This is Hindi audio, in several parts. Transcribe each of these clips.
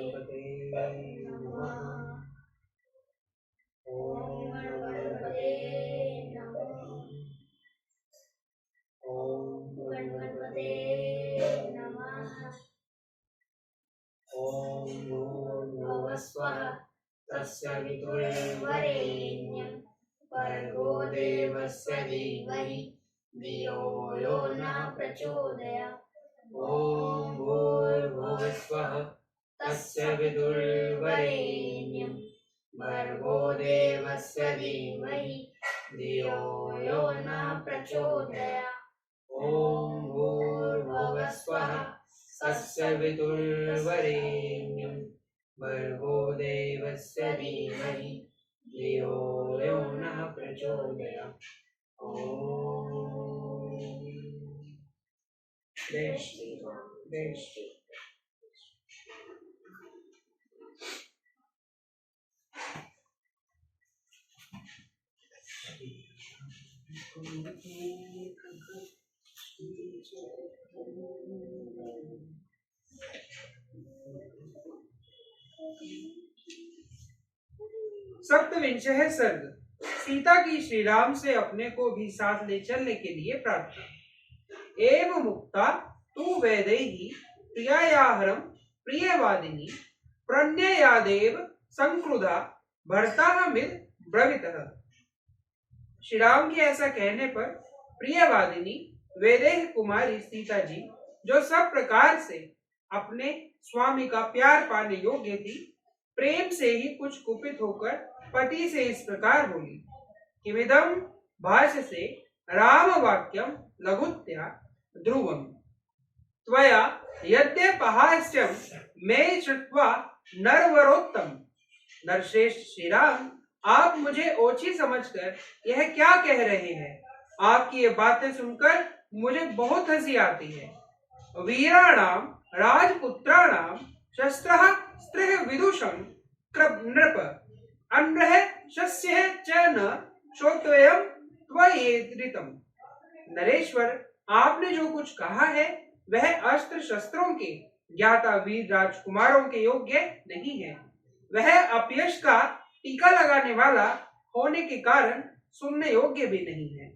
गणपते नमः। ओम गणपते नमः। ओम गणपते नमः। ओम भूर्भुवः स्वः तस्य वितुर्वरेण्यं भर्गो देवस्य धीमहि धियो यो नः प्रचोदयात्। ओम भूर्भुवः स्वः तस्य वितुर्वरेण्यं भर्गो देवस्य धीमहि धियो यो नः प्रचोदयात्। ओम भूर्भुवः स्वः तस्य वितुर्वरेण्यं भर्गो देवस्य धीमहि धियो यो नः प्रचोदयात्। ओम जय श्री राम, जय श्री राम। सप्तविंशः सर्ग। सीता की श्री राम से अपने को भी साथ ले चलने के लिए प्रार्थना। एव मुक्ता तु वैदेही प्रियायाहरम प्रियवादिनी प्रणयादेव संक्रुधा भर्ताहमिद ब्रवीतः। श्री राम के ऐसा कहने पर प्रियवादिनी वैदेही कुमारी सीता जी, जो सब प्रकार से अपने स्वामी का प्यार पाने योग्य थी, प्रेम से ही कुछ कुपित होकर पति से इस प्रकार बोली। किमिदं भाष्य से राम वाक्यम लघुत्या ध्रुवम त्वया यद्यपहास्यम मे श्रुत्वा नरवरोत्तम। नरश्रेष्ठ श्री राम, आप मुझे ओछी समझकर यह क्या कह रहे हैं? आपकी ये बातें सुनकर मुझे बहुत हंसी आती है। वीराणाम राजपुत्राणाम शस्त्रः स्त्रिः विदुषं नृप अन्रः शस्यः च न श्रोतव्यं त्वयेदृतम्। नरेश्वर, आपने जो कुछ कहा है वह अस्त्र शस्त्रों के ज्ञाता वीर राजकुमारों के योग्य नहीं है। वह अपयश का टीका लगाने वाला होने के कारण सुनने योग्य भी नहीं है।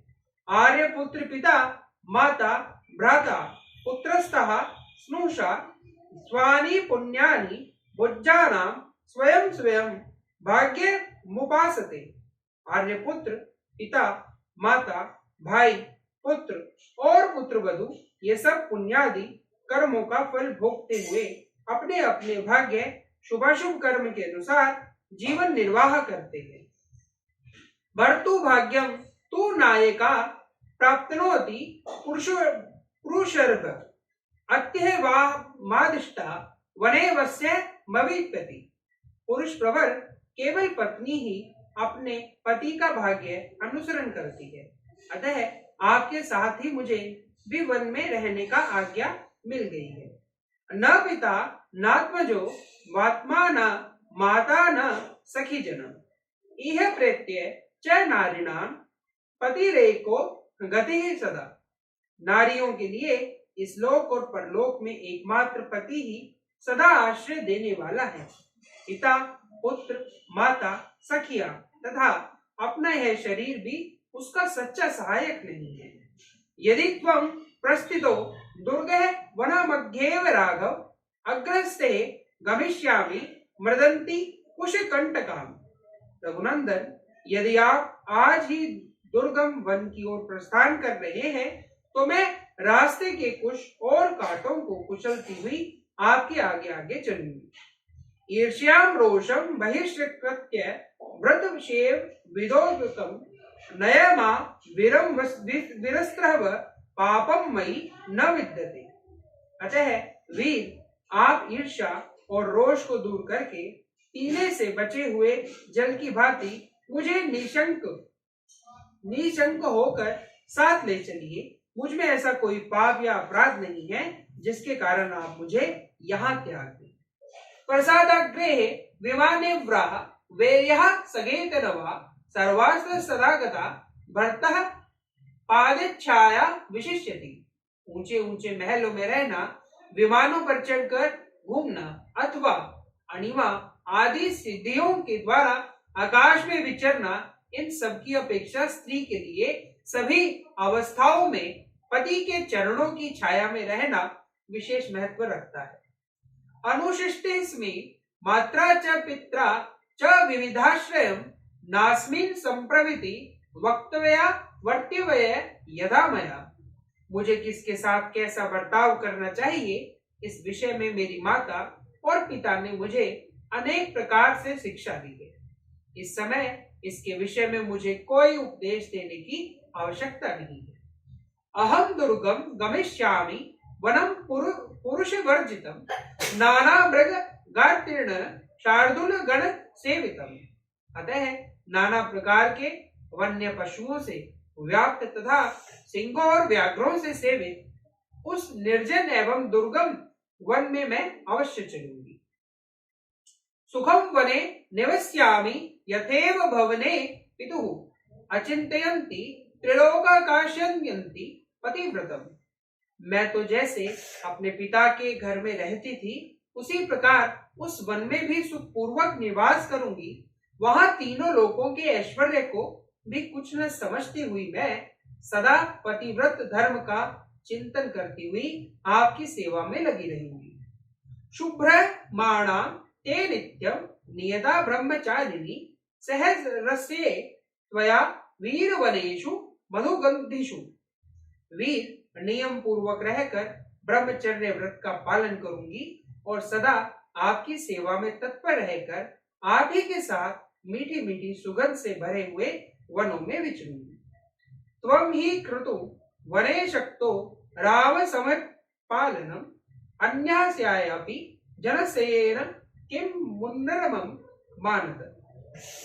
आर्यपुत्र पिता माता भ्राता पुत्रस्तः स्नुषा स्वानि पुण्यानि भुज्जानां स्वयं स्वयं भाग्य मुपासते। आर्यपुत्र पिता माता भाई पुत्र और पुत्रवधु ये सब पुण्यादि कर्मों का फल भोगते हुए अपने अपने भाग्य शुभाशुभ कर्म के अनुसार जीवन निर्वाह करते हैं। भर्तु भाग्यम तु नायका प्राप्नोति पुरुषर्भ अत्यः वा मादिष्टा वने वस्य मवित्पति। पुरुष प्रवर केवल पत्नी ही अपने पति का भाग्य अनुसरण करती है, अतः आपके साथ ही मुझे भी वन में रहने का आज्ञा मिल गई है। न पिता नात्मजो वात्मा न माता न सखी जनम इह प्रत्यय च नारिणाम पतिरेको गति सदा। नारियों के लिए इस लोक और परलोक में एकमात्र पति ही सदा आश्रय देने वाला है। पिता पुत्र माता सखिया तथा अपना यह शरीर भी उसका सच्चा सहायक नहीं है। यदि त्वं प्रस्थितो दुर्गः वनमध्येव राघव अग्रस्ते गमिष्यामि मृदन्ति कुशकंटकाम। रघुनंदन, यदि आप आज ही दुर्गम वन की ओर प्रस्थान कर रहे हैं तो मैं रास्ते के कुश और कांटों को कुचलती हुई आपके आगे आगे चलूंगी। ईर्ष्याम रोषम बहिष्कृत्य व्रतविषेव विदोदकम नयमा विरम विरस्त्रव पापम मयि न विद्यते। अतः वीर, आप ईर्ष्या और रोष को दूर करके पीने से बचे हुए जल की भांति मुझे निशंक होकर साथ ले चलिए। मुझ में ऐसा कोई पाप या अपराध नहीं है जिसके कारण आप मुझे यहाँ त्याग दें। प्रसादाग्रे विमाने व्राह वेर्यः सगेत नवा सर्वास्त्र सदागता भर्तः पादच्छाया विशिष्यति। ऊंचे ऊंचे महलों में रहना, विमानों पर चढ़कर घूमना अथवा अणिमा आदि सिद्धियों के द्वारा आकाश में विचरना, इन सब की अपेक्षा स्त्री के लिए सभी अवस्थाओं में पति के चरणों की छाया में रहना विशेष महत्व रखता है। अनुशिष्टेस्मिन् मात्रा च पित्रा च विविधाश्रयम् नास्मिन् संप्रविति वक्तव्या वर्तव्य यदा मया। मुझे किसके साथ कैसा बर्ताव करना चाहिए, इस विषय में मेरी माता और पिता ने मुझे अनेक प्रकार से शिक्षा दी है। इस समय इसके विषय में मुझे कोई उपदेश देने की आवश्यकता नहीं है। अहम दुर्गम गमिष्यामि वनम पुरुष वर्जितम नाना मृग गातीर्ण शार्दूल गण सेवितम। अतः नाना प्रकार के वन्य पशुओं से व्याप्त तथा सिंहों और व्याघ्रों से सेवित उस निर्जन एवं दुर्गम वन में मैं अवश्य चलूंगी। सुखम वने निवस्यामि यथेव भवने पितुः अचिंतयन्ति त्रिलोकाकाशयन्ति पतिव्रतम। मैं तो जैसे अपने पिता के घर में रहती थी, उसी प्रकार उस वन में भी सुखपूर्वक निवास करूंगी। वहां तीनों लोकों के ऐश्वर्य को भी कुछ न समझती हुई मैं सदा पतिव्रत धर्म का चिंतन करती हुई आपकी सेवा में लगी रहूंगी। शुभ्र माणा ते नित्यम नियता ब्रह्मचारिणी सहज रस्ये त्वया वीर वनेषु मधुगंधिषु। वीर नियम पूर्वक रहकर ब्रह्मचर्य व्रत का पालन करूंगी और सदा आपकी सेवा में तत्पर रहकर आप ही के साथ मीठी मीठी सुगंध से भरे हुए वनों में विचरूंगी। त्वं ही क्रतु वने शक्तो राव समपालनम अन्यास्यापि जनसेन किम मुन्नरमं मानत।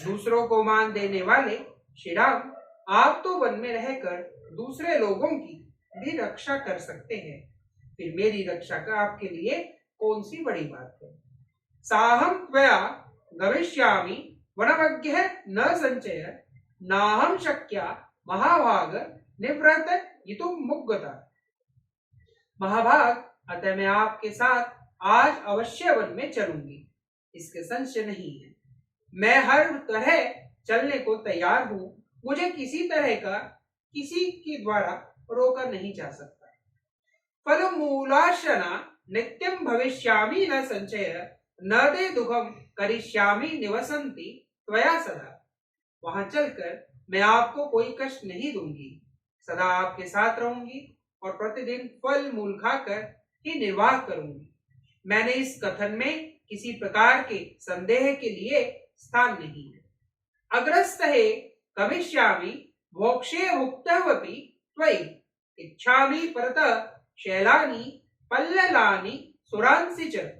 दूसरों को मान देने वाले श्री राम, आप तो वन में रहकर दूसरे लोगों की भी रक्षा कर सकते हैं, फिर मेरी रक्षा का आपके लिए कौन सी बड़ी बात है। साहम त्वया गमिष्यामि वनमग्यः न संचय नाहं शक्या महाभाग निवृत्तयितुं मुग्गता। महाभाग, अतः मैं आपके साथ आज अवश्य वन में चलूंगी, इसके संशय नहीं है। मैं हर तरह चलने को तैयार हूं, मुझे किसी तरह का किसी के द्वारा रोका नहीं जा सकता। फलमूलाशना नित्यं भविष्यामि न संचय न ते दुखम करिष्यामि निवसन्ति त्वया सदा। वहां चलकर मैं आपको कोई कष्ट नहीं दूंगी, सदा आपके साथ रहूंगी और प्रतिदिन फल मूल खाकर ही निर्वाह करूंगी। मैंने इस कथन में किसी प्रकार के संदेह के लिए स्थान नहीं है। अग्रस्थहे गमिष्यामि मोक्षे मुक्तवपि त्वयि इच्छामि परतः शैलानि पल्ललानि सुरांसि च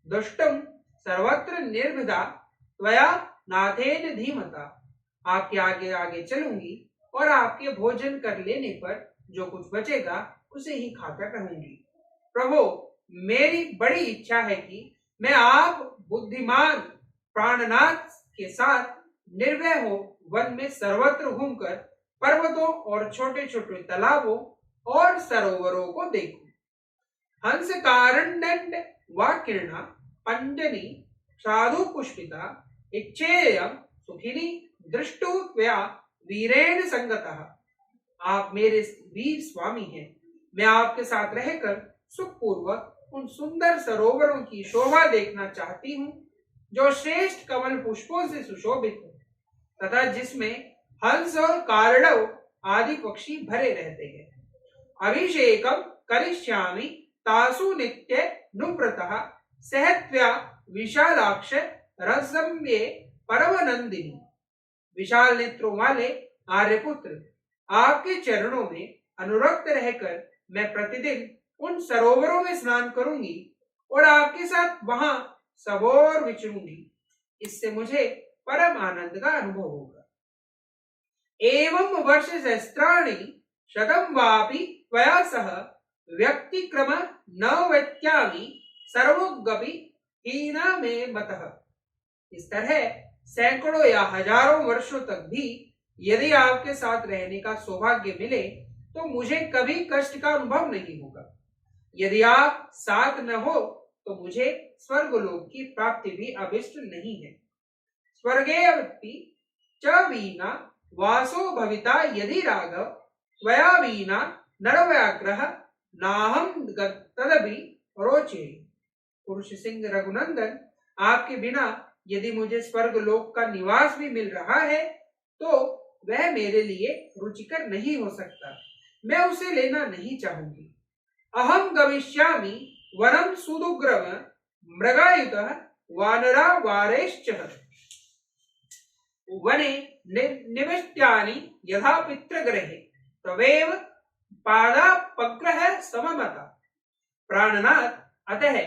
दुष्टं सर्वत्र निर्भिदा त्वया नाथेन धीमता। आपके आगे आगे चलूंगी और आपके भोजन कर लेने पर जो कुछ बचेगा उसे ही खाकर रहूंगी। प्रभु, मेरी बड़ी इच्छा है कि मैं आप बुद्धिमान प्राणनाथ के साथ निर्भय हो वन में सर्वत्र घूमकर पर्वतों और छोटे छोटे तालाबों और सरोवरों को देखूं। हंस कारंडंड वाकिरणा पंजनी साधु पुष्पिता इच्छेयं सुखिनी दृष्टु त्वया वीरेण संगतः। आप मेरे वीर स्वामी हैं, मैं आपके साथ रहकर सुखपूर्वक उन सुंदर सरोवरों की शोभा देखना चाहती हूँ जो श्रेष्ठ कमल पुष्पों से सुशोभित है तथा जिसमें हंस और कारडव आदि पक्षी भरे रहते हैं। अभिषेकम करिष्यामि तासु नित्य नुव्रतः सहत्व्या विशालाक्ष रसम्ये परमनंदिनी। विशाल नेत्रों वाले आर्यपुत्र, आपके चरणों में अनुरक्त रहकर मैं प्रतिदिन उन सरोवरों में स्नान करूंगी और आपके साथ वहां सबोर विचरूंगी। इससे मुझे परम आनंद का अनुभव होगा। एवं वर्ष सहस्राणि शतम वापि त्वया सह व्यक्तिक्रम न व्यत्यामि सर्वोगपि हीना में मतः। इस तरह सैकड़ों या हजारों वर्षों तक भी यदि आपके साथ रहने का सौभाग्य मिले तो मुझे कभी कष्ट का अनुभव नहीं होगा। यदि आप साथ न हो तो मुझे स्वर्गलोक की प्राप्ति भी अभिष्ट नहीं है। स्वर्गेऽपि च वीना वासो भविता यदि राघव त्वया वीना नरव्याघ्रः नाहं तदपि रोचे। पुरुष सिंह रघुनंदन, आपके बिना यदि मुझे स्वर्गलोक का निवास भी मिल रहा है तो वह मेरे लिए रुचिकर नहीं हो सकता। मैं उसे लेना नहीं चाहूंगी। अहम गमिष्यामि वनम सुदुग्रम मृगायुतः वानरा वारेश्चः वने निविष्ट्यानि यथा पितृगृहे तवेव पादापग्रह सममता। प्राणनाथ, अतः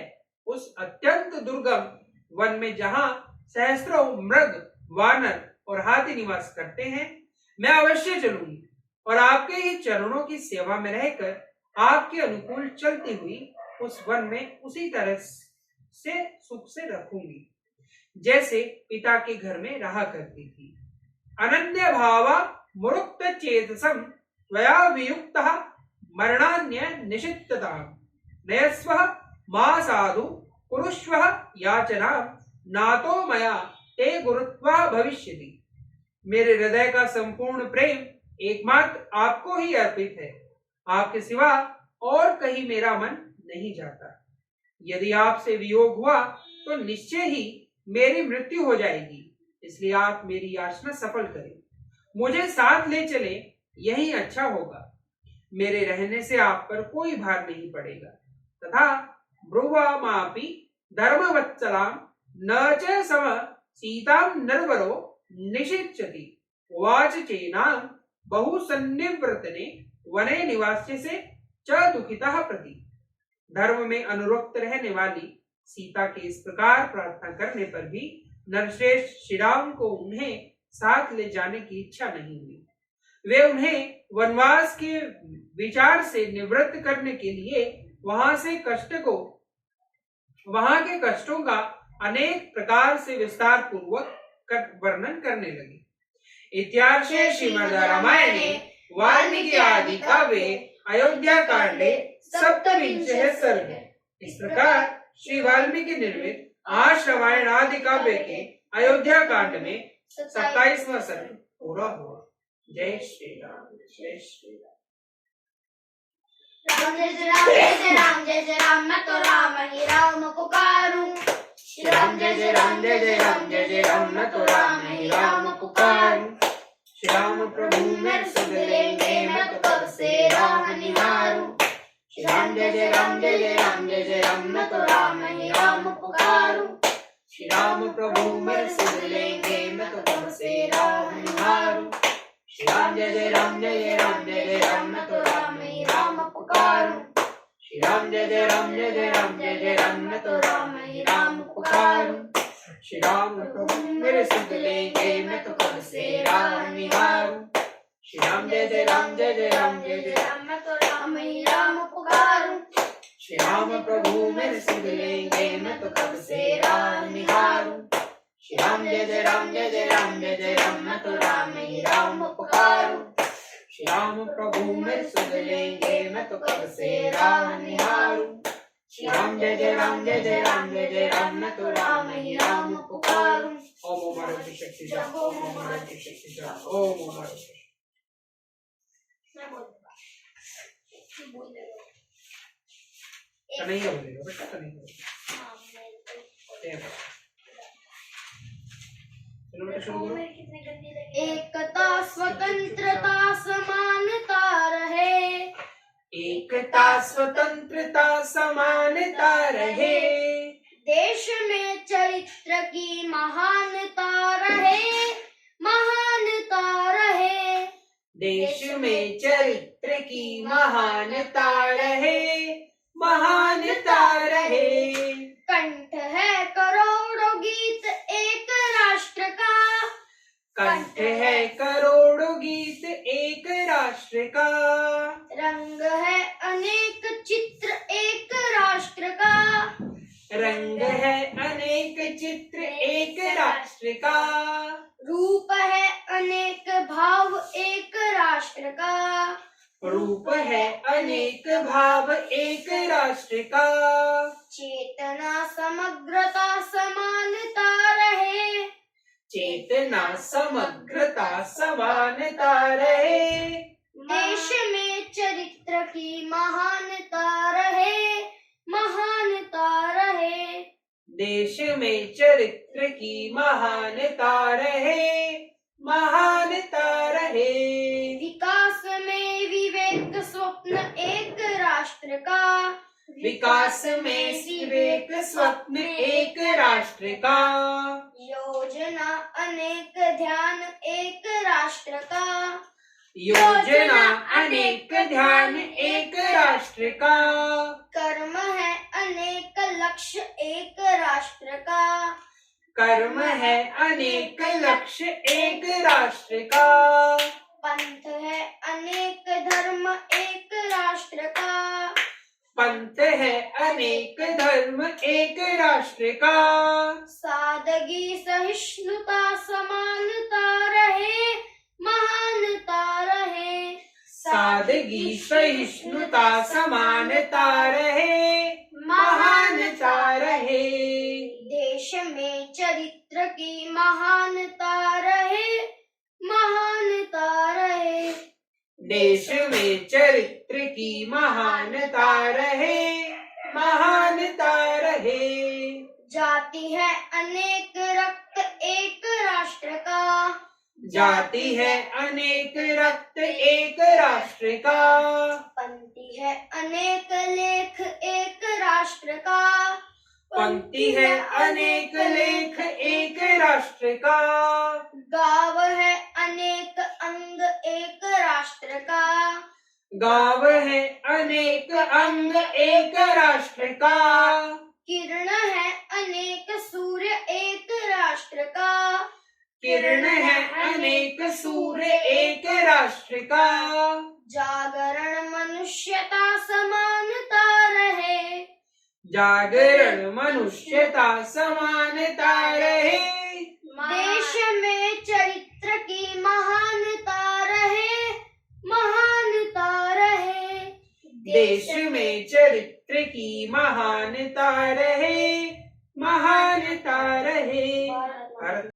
उस अत्यंत दुर्गम वन में जहां सहस्त्रों मृग, वानर और हाथी निवास करते हैं, मैं अवश्य चलूंगी और आपके ही चरणों की सेवा में रहकर आपके अनुकूल चलती हुई उस वन में उसी तरह से सुख से रखूंगी जैसे पिता के घर में रहा करती थी। अनन्य भावा मुरुक्त चेतसम त्वया वियुक्तः मरणान्य निषिद्धता नयस्व मा साधु कुरुष्व याचना नातो मया ते गुरुत्वा भविष्यति। मेरे हृदय का संपूर्ण प्रेम एकमात्र आपको ही अर्पित है। आपके सिवा और कहीं मेरा मन नहीं जाता। यदि आपसे वियोग हुआ तो निश्चय ही मेरी मृत्यु हो जाएगी, इसलिए आप मेरी याचना सफल करें, मुझे साथ ले चले, यही अच्छा होगा। मेरे रहने से आप पर कोई भार नहीं पड़ेगा। तथा ब्रुवामापि धर्मवत्सलाम न च सम सीताम नरवरो निषिच्यति उवाच चेनां बहुसन्निवृतने वने निवास्य से च दुखितः प्रति। धर्म में अनुरक्त रहने वाली सीता के इस प्रकार प्रार्थना करने पर भी नरश्रेष्ठ श्री राम को उन्हें साथ ले जाने की इच्छा नहीं हुई। वे उन्हें वनवास के विचार से निवृत्त करने के लिए वहां के कष्टों का अनेक प्रकार से विस्तार पूर्वक वर्णन करने लगे। इत्यार्षे श्रीमद् रामायणे वाल्मीकि आदि काव्ये अयोध्या कांडे सप्तविंशः सर्ग। इस प्रकार श्री वाल्मीकि निर्मित आर्ष रामायण आदि काव्य के अयोध्या कांड में 27वां सर्ग पूरा हुआ। जय श्री राम, जय श्री राम। राम जय जय राम, जय जय राम, जय जय राम, मैं तो राम ही राम पुकारूं। श्री राम जय जय राम, जय जय राम, जय जय राम, मैं तो राम ही राम पुकारूं। श्री राम प्रभु मेरे सुध लेंगे, मैं तो कब से राम निहारूं। श्री राम जय जय राम, जय जय राम, जय जय राम, मैं तो राम ही राम पुकारूं। श्री राम प्रभु मेरे सुध लेंगे, मैं तो कब से राम निहारूं। श्री राम जय जय राम, जय जय राम, जय जय राम, मैं तो राम ही राम पुकारूं। श्री राम जय जय राम, जय जय राम, जय जय राम, मैं तो राम ही राम पुकारूं। श्री राम प्रभु मेरे सुध लेंगे, मैं तो कब से राम निहारूं। श्री राम जय जय राम, जय जय राम, जय जय राम, मैं तो राम ही राम पुकारूं। श्री राम प्रभु मेरे सुध लेंगे, मैं तो कब से राम निहारूं। श्री राम जय जय राम, जय जय राम, जय जय राम, मैं तो राम ही राम पुकारूं। श्री राम प्रभु मेरे सुध लेंगे, मैं तो कब से राम निहारूं। श्री राम जय जय राम, जय जय राम, जय जय राम, मैं तो राम ही राम पुकारूं। ओम मारुति शक्ति जय, ओम मारुति शक्ति जय, ओम मारुति। नहीं बोलेगा बेटा, तो नहीं बोलेगा। चलो बेटा शुरू करो। एकता स्वतंत्रता समानता रहे। एकता स्वतंत्रता समानता रहे। देश में चरित्र की महानता रहे, महानता रहे। देश में चरित्र की महानता रहे, महानता रहे। कंठ है करोड़ों गीत एक राष्ट्र का। कंठ है करोड़ों गीत एक राष्ट्र का। रंग है अनेक चित्र एक राष्ट्र का। रंग है अनेक चित्र एक राष्ट्र का। रूप है अनेक भाव एक राष्ट्र का। रूप है अनेक भाव एक राष्ट्र का। चेतना चेतना समग्रता समानता रहे, देश में चरित्र की महानता रहे, महानता रहे। देश में चरित्र की महानता रहे, महानता रहे। विकास में विवेक स्वप्न एक राष्ट्र का, विकास में विवेक स्वप्न एक राष्ट्र का, योजना अनेक ध्यान एक राष्ट्र का, योजना अनेक ध्यान एक राष्ट्र का, कर्म है अनेक लक्ष्य एक राष्ट्र का, कर्म है अनेक लक्ष्य एक राष्ट्र का, पंथ है अनेक धर्म एक राष्ट्र का, पंथ है अनेक धर्म एक राष्ट्र का, सादगी सहिष्णुता समानता रहे, महानता रहे। सादगी सहिष्णुता समानता रहे, महानता रहे। देश में चरित्र की महानता रहे, महानता रहे। देश में चरित्र की महानता रहे, महानता रहे। जाति है अनेक रक्त एक राष्ट्र का, जाति है अनेक रक्त एक राष्ट्र का, पंक्ति है अनेक लेख एक राष्ट्र का, पंक्ति है अनेक लेख एक राष्ट्र का, गाँव है अनेक अंग एक राष्ट्र का, गाँव है अनेक अंग एक राष्ट्र का, किरण है अनेक सूर्य एक राष्ट्र का, किरण है अनेक सूर्य एक राष्ट्र का, जागरण मनुष्यता समानता रहे, जागरण मनुष्यता समानता रहे। देश में चरित्र की महानता रहे, महानता रहे। देश में चरित्र की महानता रहे, महानता रहे। भारत